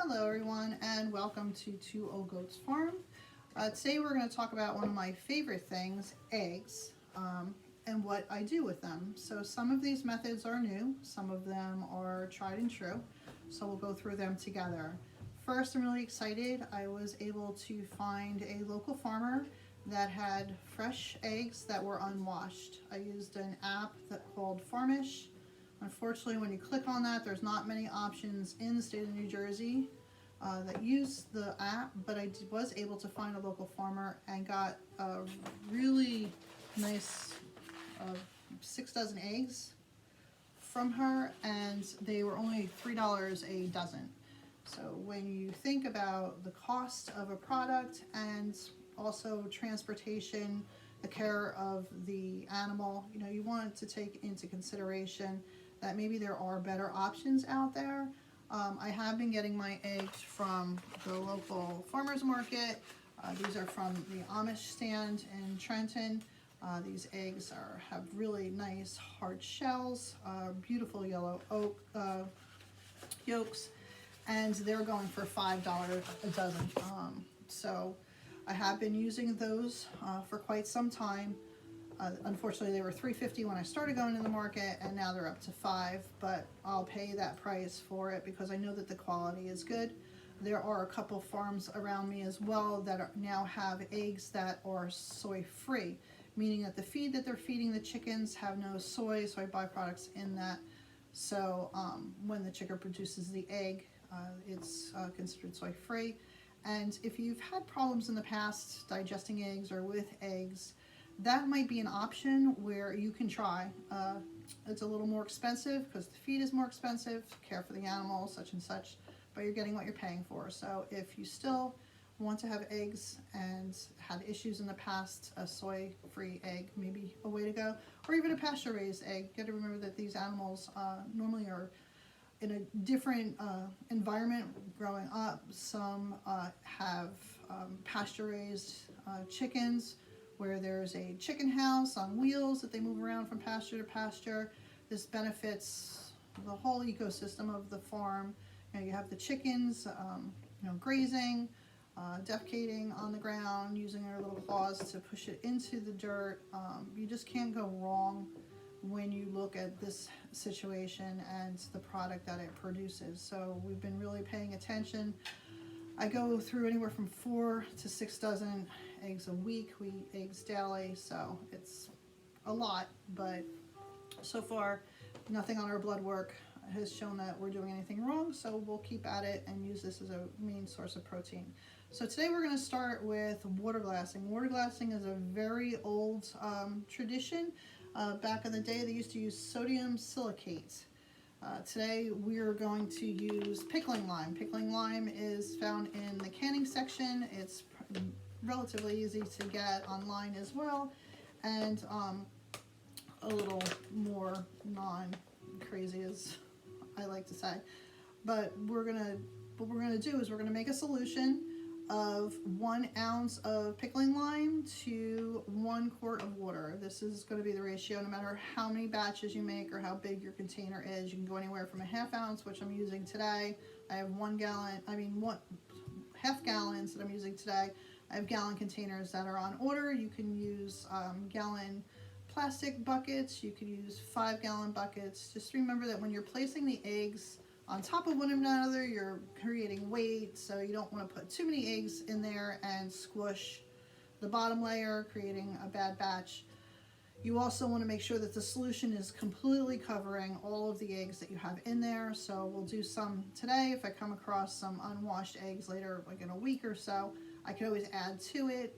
Hello everyone and welcome to Two Old Goats Farm. Today we're going to talk about one of my favorite things, eggs, and what I do with them. So some of these methods are new, some of them are tried and true, so we'll go through them together. First, I'm really excited. I was able to find a local farmer that had fresh eggs that were unwashed. I used an app called Farmish. Unfortunately, when you click on that, there's not many options in the state of New Jersey that use the app, but I was able to find a local farmer and got a really nice 6 dozen eggs from her, and they were only $3 a dozen. So when you think about the cost of a product and also transportation, the care of the animal, you want to take into consideration that maybe there are better options out there. I have been getting my eggs from the local farmers market. These are from the Amish stand in Trenton. These eggs have really nice hard shells, beautiful yellow yolks, and they're going for $5 a dozen. So I have been using those for quite some time. Unfortunately, they were $3.50 when I started going in the market, and now they're up to $5, but I'll pay that price for it because I know that the quality is good. There are a couple farms around me as well that now have eggs that are soy-free, meaning that the feed that they're feeding the chickens have no soy byproducts in that. So when the chicken produces the egg, it's considered soy-free. And if you've had problems in the past digesting eggs or with eggs, that might be an option where you can try. It's a little more expensive because the feed is more expensive, care for the animals, such and such, but you're getting what you're paying for. So if you still want to have eggs and had issues in the past, a soy-free egg may be a way to go, or even a pasture-raised egg. You got to remember that these animals normally are in a different environment growing up. Some have pasture-raised chickens, where there's a chicken house on wheels that they move around from pasture to pasture. This benefits the whole ecosystem of the farm. You have the chickens, grazing, defecating on the ground, using their little claws to push it into the dirt. You just can't go wrong when you look at this situation and the product that it produces. So we've been really paying attention. I go through anywhere from 4 to 6 dozen eggs a week. We eat eggs daily, so it's a lot, but so far nothing on our blood work has shown that we're doing anything wrong, so we'll keep at it and use this as a main source of protein. So today we're going to start with water glassing. Water glassing is a very old tradition. Back in the day they used to use sodium silicate. Today we are going to use pickling lime. Pickling lime is found in the canning section. It's relatively easy to get online as well, and a little more non-crazy, as I like to say. But what we're gonna do is we're gonna make a solution of 1 ounce of pickling lime to 1 quart of water. This is going to be the ratio no matter how many batches you make or how big your container is. You can go anywhere from a ½ ounce, which I'm using today. I have 1 gallon, half gallons that I'm using today. I have gallon containers that are on order. You can use gallon plastic buckets. You can use 5-gallon buckets. Just remember that when you're placing the eggs on top of one another, you're creating weight, so you don't want to put too many eggs in there and squish the bottom layer, creating a bad batch. You also want to make sure that the solution is completely covering all of the eggs that you have in there. So we'll do some today. If I come across some unwashed eggs later, like in a week or so, I can always add to it.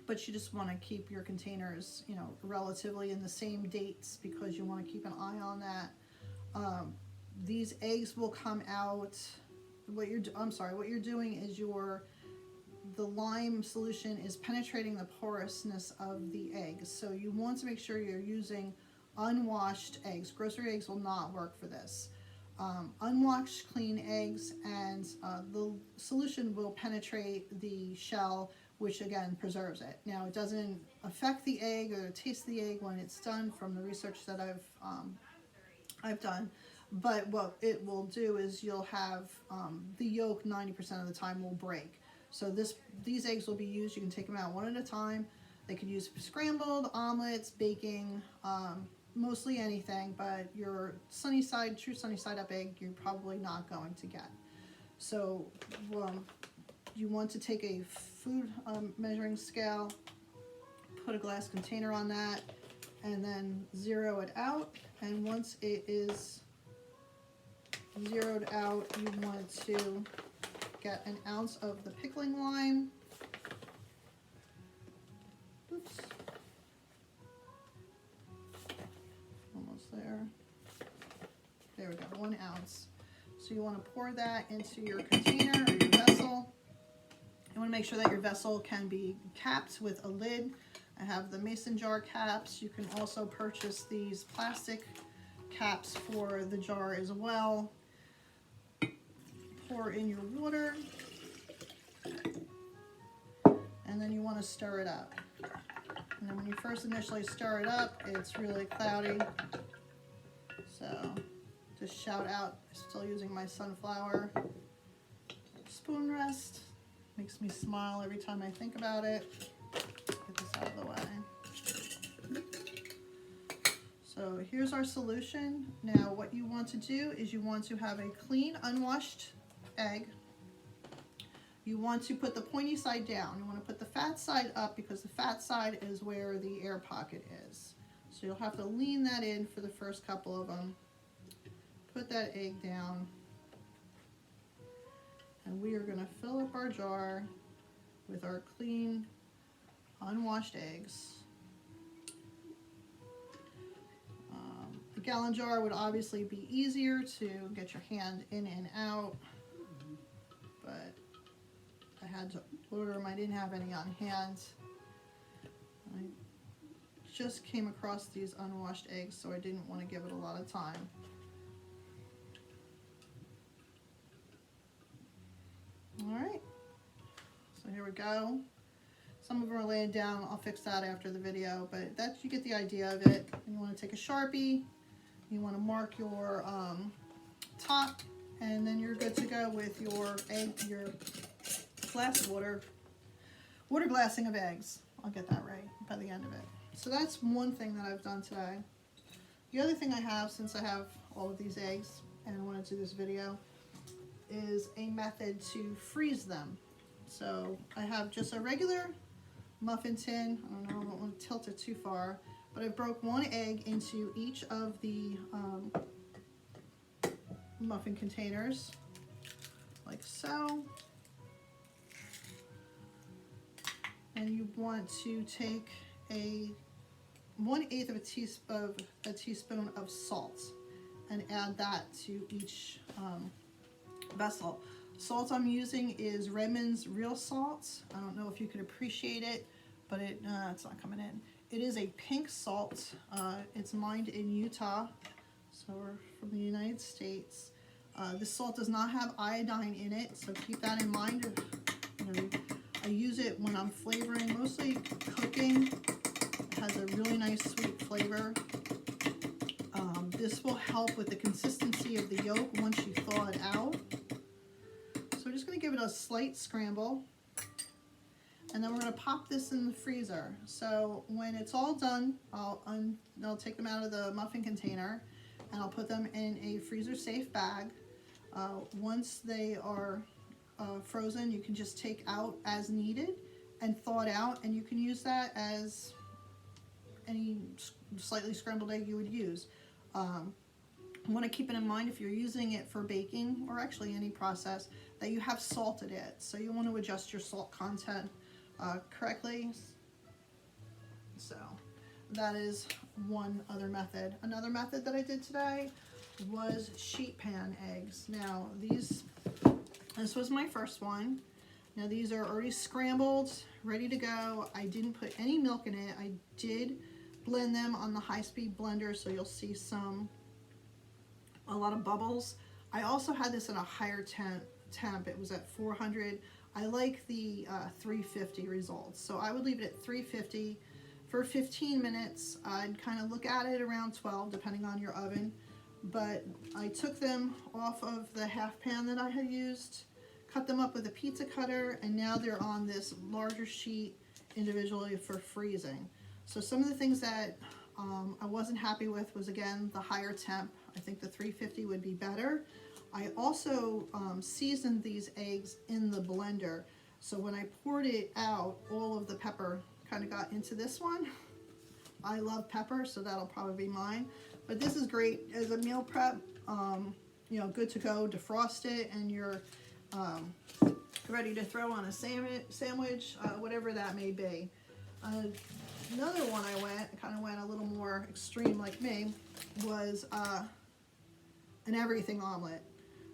But you just want to keep your containers, relatively in the same dates because you want to keep an eye on that. These eggs will come out. What you're doing is the lime solution is penetrating the porousness of the eggs. So you want to make sure you're using unwashed eggs. Grocery eggs will not work for this. Unwashed, clean eggs, and the solution will penetrate the shell, which again preserves it. Now it doesn't affect the egg or the taste of the egg when it's done, from the research that I've done. But what it will do is you'll have the yolk 90% of the time will break. So these eggs will be used, you can take them out one at a time. They could use scrambled, omelets, baking, mostly anything, but your sunny side, true sunny side up egg, you're probably not going to get. So you want to take a food measuring scale, put a glass container on that, and then zero it out. And once it is zeroed out, you want to get an ounce of the pickling lime. Oops. Almost there. There we go, 1 ounce. So you want to pour that into your container or your vessel. You want to make sure that your vessel can be capped with a lid. I have the mason jar caps. You can also purchase these plastic caps for the jar as well. Pour in your water, and then you want to stir it up. And then when you first initially stir it up, it's really cloudy. So just shout out, I'm still using my sunflower spoon rest. Makes me smile every time I think about it. Get this out of the way. So here's our solution. Now what you want to do is you want to have a clean, unwashed egg. You want to put the pointy side down. You want to put the fat side up because the fat side is where the air pocket is. So you'll have to lean that in for the first couple of them. Put that egg down. And we are going to fill up our jar with our clean, unwashed eggs. A gallon jar would obviously be easier to get your hand in and out, but I had to order them. I didn't have any on hand. I just came across these unwashed eggs, so I didn't want to give it a lot of time. All right, so here we go. Some of them are laying down. I'll fix that after the video, but you get the idea of it. You want to take a Sharpie. You want to mark your top, and then you're good to go with your egg, your glass water glassing of eggs. I'll get that right by the end of it. So that's one thing that I've done today. The other thing I have, since I have all of these eggs and I want to do this video, is a method to freeze them. So I have just a regular muffin tin. I don't know, I don't want to tilt it too far, but I broke one egg into each of the muffin containers, like so. And you want to take a 1/8 of a teaspoon of salt and add that to each vessel. Salt I'm using is Redmond's real salt. I don't know if you can appreciate it, but it's not coming in. It is a pink salt. It's mined in Utah, so we're from the United States. This salt does not have iodine in it, so keep that in mind. I use it when I'm flavoring, mostly cooking. It has a really nice sweet flavor. This will help with the consistency of the yolk once you thaw it out. So we're just going to give it a slight scramble, and then we're going to pop this in the freezer. So when it's all done, I'll take them out of the muffin container, and I'll put them in a freezer safe bag. Once they are frozen, you can just take out as needed and thaw it out, and you can use that as any slightly scrambled egg you would use. You want to keep it in mind if you're using it for baking or actually any process that you have salted it. So you want to adjust your salt content correctly. So that is one other method. Another method that I did today was sheet pan eggs. Now this was my first one. Now these are already scrambled, ready to go. I didn't put any milk in it. I did blend them on the high-speed blender, so you'll see a lot of bubbles. I also had this at a higher temp. It was at 400. I like the 350 results, so I would leave it at 350 for 15 minutes. I'd kind of look at it around 12, depending on your oven. but I took them off of the half pan that I had used, cut them up with a pizza cutter, and now they're on this larger sheet individually for freezing. So some of the things that I wasn't happy with was, again, the higher temp. I think the 350 would be better. I also seasoned these eggs in the blender. So when I poured it out, all of the pepper kind of got into this one. I love pepper, so that'll probably be mine. But this is great as a meal prep. You know, good to go, defrost it, and you're ready to throw on a sandwich, whatever that may be. Another one I kind of went a little more extreme like me, was an everything omelet.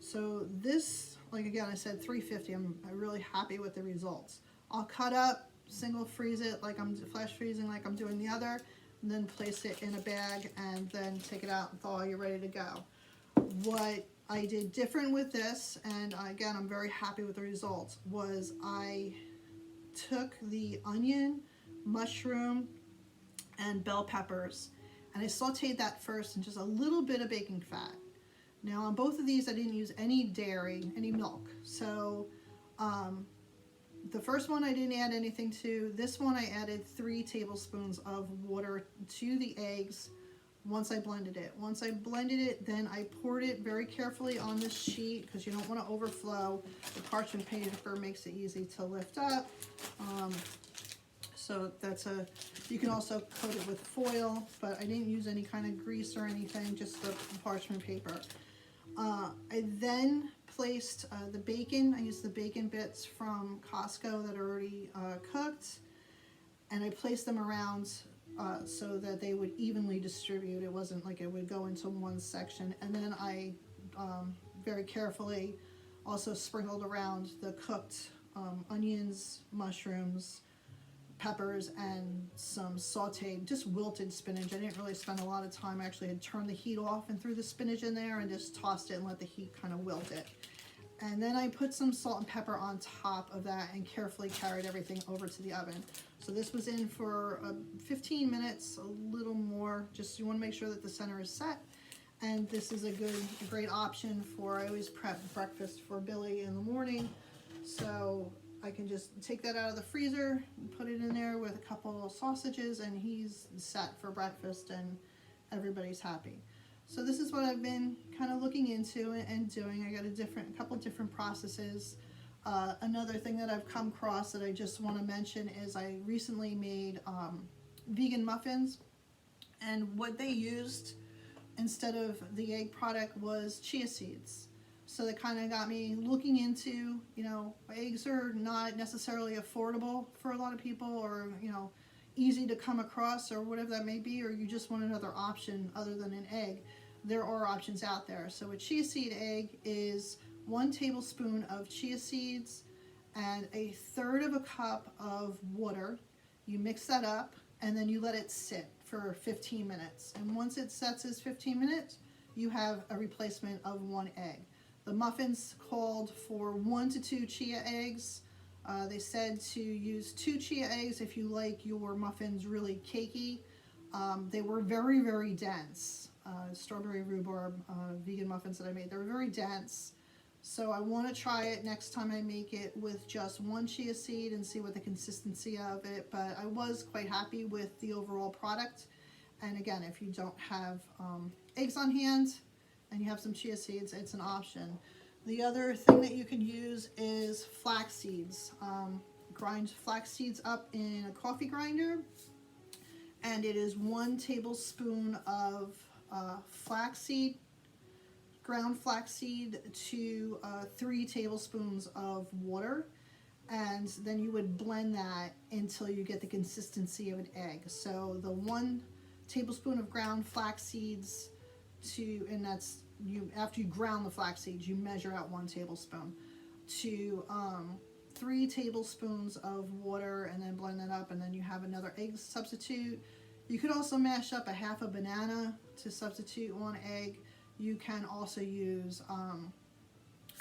So this, like again, I said 350, I'm really happy with the results. I'll cut up, single freeze it like I'm flash freezing like I'm doing the other, and then place it in a bag and then take it out and thaw, you're ready to go. What I did different with this, and again I'm very happy with the results, was I took the onion, mushroom, and bell peppers, and I sauteed that first in just a little bit of baking fat. Now on both of these I didn't use any dairy, any milk. So the first one I didn't add anything to. This one I added 3 tablespoons of water to the eggs once I blended it. Once I blended it, then I poured it very carefully on this sheet because you don't want to overflow. The parchment paper makes it easy to lift up. So you can also coat it with foil, but I didn't use any kind of grease or anything, just the parchment paper. I then placed the bacon. I used the bacon bits from Costco that are already cooked, and I placed them around so that they would evenly distribute. It wasn't like it would go into one section. And then I very carefully also sprinkled around the cooked onions, mushrooms, peppers, and some sauteed, just wilted spinach. I didn't really spend a lot of time. I actually had turned the heat off and threw the spinach in there and just tossed it and let the heat kind of wilt it. And then I put some salt and pepper on top of that and carefully carried everything over to the oven. So this was in for 15 minutes, a little more. Just you want to make sure that the center is set. And this is a great option for, I always prep breakfast for Billy in the morning. So I can just take that out of the freezer, put it in there with a couple of sausages, and he's set for breakfast and everybody's happy. So this is what I've been kind of looking into and doing. I got a couple different processes. Another thing that I've come across that I just want to mention is I recently made vegan muffins, and what they used instead of the egg product was chia seeds. So that kind of got me looking into, you know, eggs are not necessarily affordable for a lot of people, or, you know, easy to come across, or whatever that may be, or you just want another option other than an egg. There are options out there. So a chia seed egg is 1 tablespoon of chia seeds and 1/3 cup of water. You mix that up and then you let it sit for 15 minutes. And once it sets as 15 minutes, you have a replacement of 1 egg. The muffins called for 1 to 2 chia eggs. They said to use 2 chia eggs if you like your muffins really cakey. They were very, very dense. Strawberry rhubarb vegan muffins that I made, they were very dense. So I want to try it next time I make it with just 1 chia seed and see what the consistency of it. But I was quite happy with the overall product. And again, if you don't have eggs on hand and you have some chia seeds, it's an option. The other thing that you can use is flax seeds. Grind flax seeds up in a coffee grinder, and it is 1 tablespoon of flaxseed, ground flaxseed, to 3 tablespoons of water, and then you would blend that until you get the consistency of an egg. So the 1 tablespoon of ground flax seeds and that's after you ground the flax seeds, you measure out 1 tablespoon to 3 tablespoons of water, and then blend that up, and then you have another egg substitute. You could also mash up a half a banana to substitute 1 egg. You can also use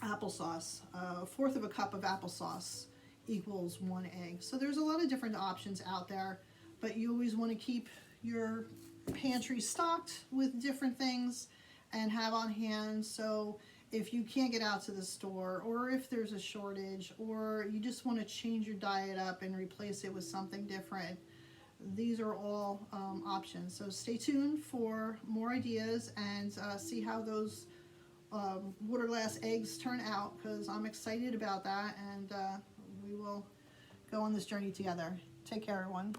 applesauce. 1/4 cup of applesauce equals 1 egg. So there's a lot of different options out there, but you always want to keep your pantry stocked with different things. and have on hand, so if you can't get out to the store, or if there's a shortage, or you just want to change your diet up and replace it with something different, these are all options. So stay tuned for more ideas, and see how those water glass eggs turn out, because I'm excited about that, and we will go on this journey together. Take care, everyone.